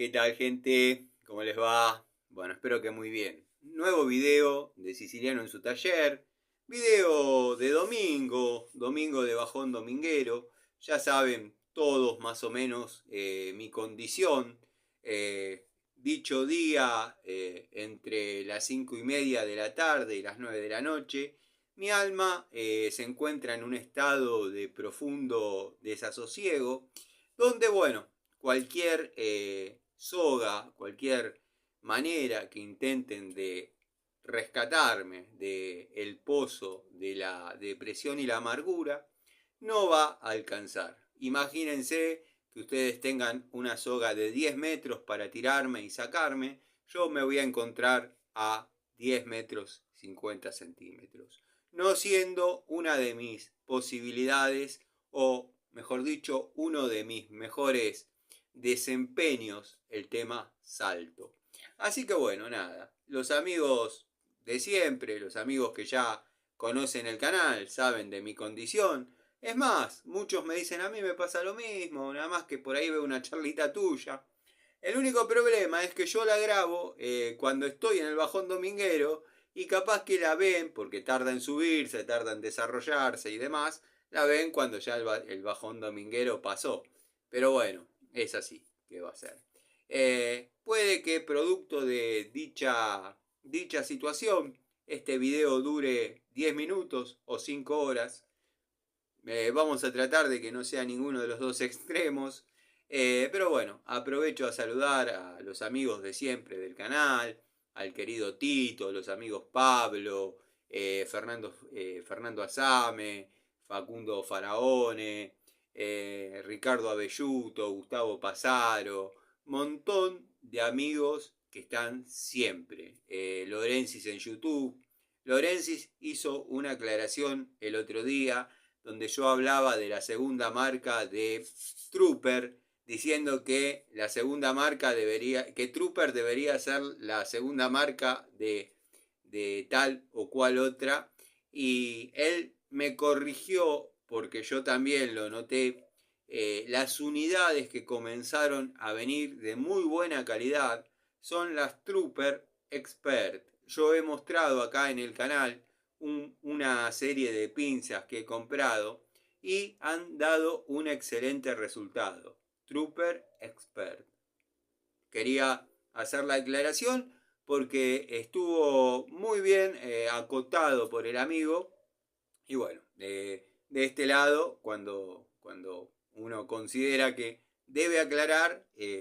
¿Qué tal, gente? ¿Cómo les va? Bueno, espero que muy bien. Nuevo video de Siciliano en su taller. Video de domingo, domingo de bajón dominguero. Ya saben todos más o menos mi condición. Dicho día, entre las 5:30 de la tarde y las 9 de la noche, mi alma se encuentra en un estado de profundo desasosiego, donde, bueno, cualquier soga, cualquier manera que intenten de rescatarme del pozo de la depresión y la amargura, no va a alcanzar. Imagínense que ustedes tengan una soga de 10 metros para tirarme y sacarme, yo me voy a encontrar a 10 metros 50 centímetros, no siendo una de mis posibilidades, o mejor dicho, uno de mis mejores desempeños, el tema salto. Así que bueno, nada, los amigos de siempre, los amigos que ya conocen el canal, saben de mi condición. Es más, muchos me dicen, a mí me pasa lo mismo, nada más que por ahí veo una charlita tuya. El único problema es que yo la grabo cuando estoy en el bajón dominguero, y capaz que la ven, porque tarda en subirse, tarda en desarrollarse y demás, la ven cuando ya el bajón dominguero pasó. Pero bueno, es así, ¿qué va a ser? Puede que producto de dicha situación, este video dure 10 minutos o 5 horas. Vamos a tratar de que no sea ninguno de los dos extremos. Pero bueno, aprovecho a saludar a los amigos de siempre del canal, al querido Tito, los amigos Pablo, Fernando Asame, Facundo Faraone, Ricardo Abelluto, Gustavo Pasaro, montón de amigos que están siempre. Lorensis en YouTube. Lorensis hizo una aclaración el otro día donde yo hablaba de la segunda marca de Trooper, diciendo que la segunda marca que Trooper debería ser la segunda marca de tal o cual otra, y él me corrigió, porque yo también lo noté. Las unidades que comenzaron a venir de muy buena calidad son las Trooper Expert. Yo he mostrado acá en el canal una serie de pinzas que he comprado y han dado un excelente resultado. Trooper Expert. Quería hacer la aclaración porque estuvo muy bien acotado por el amigo. Y bueno, de este lado, cuando uno considera que debe aclarar,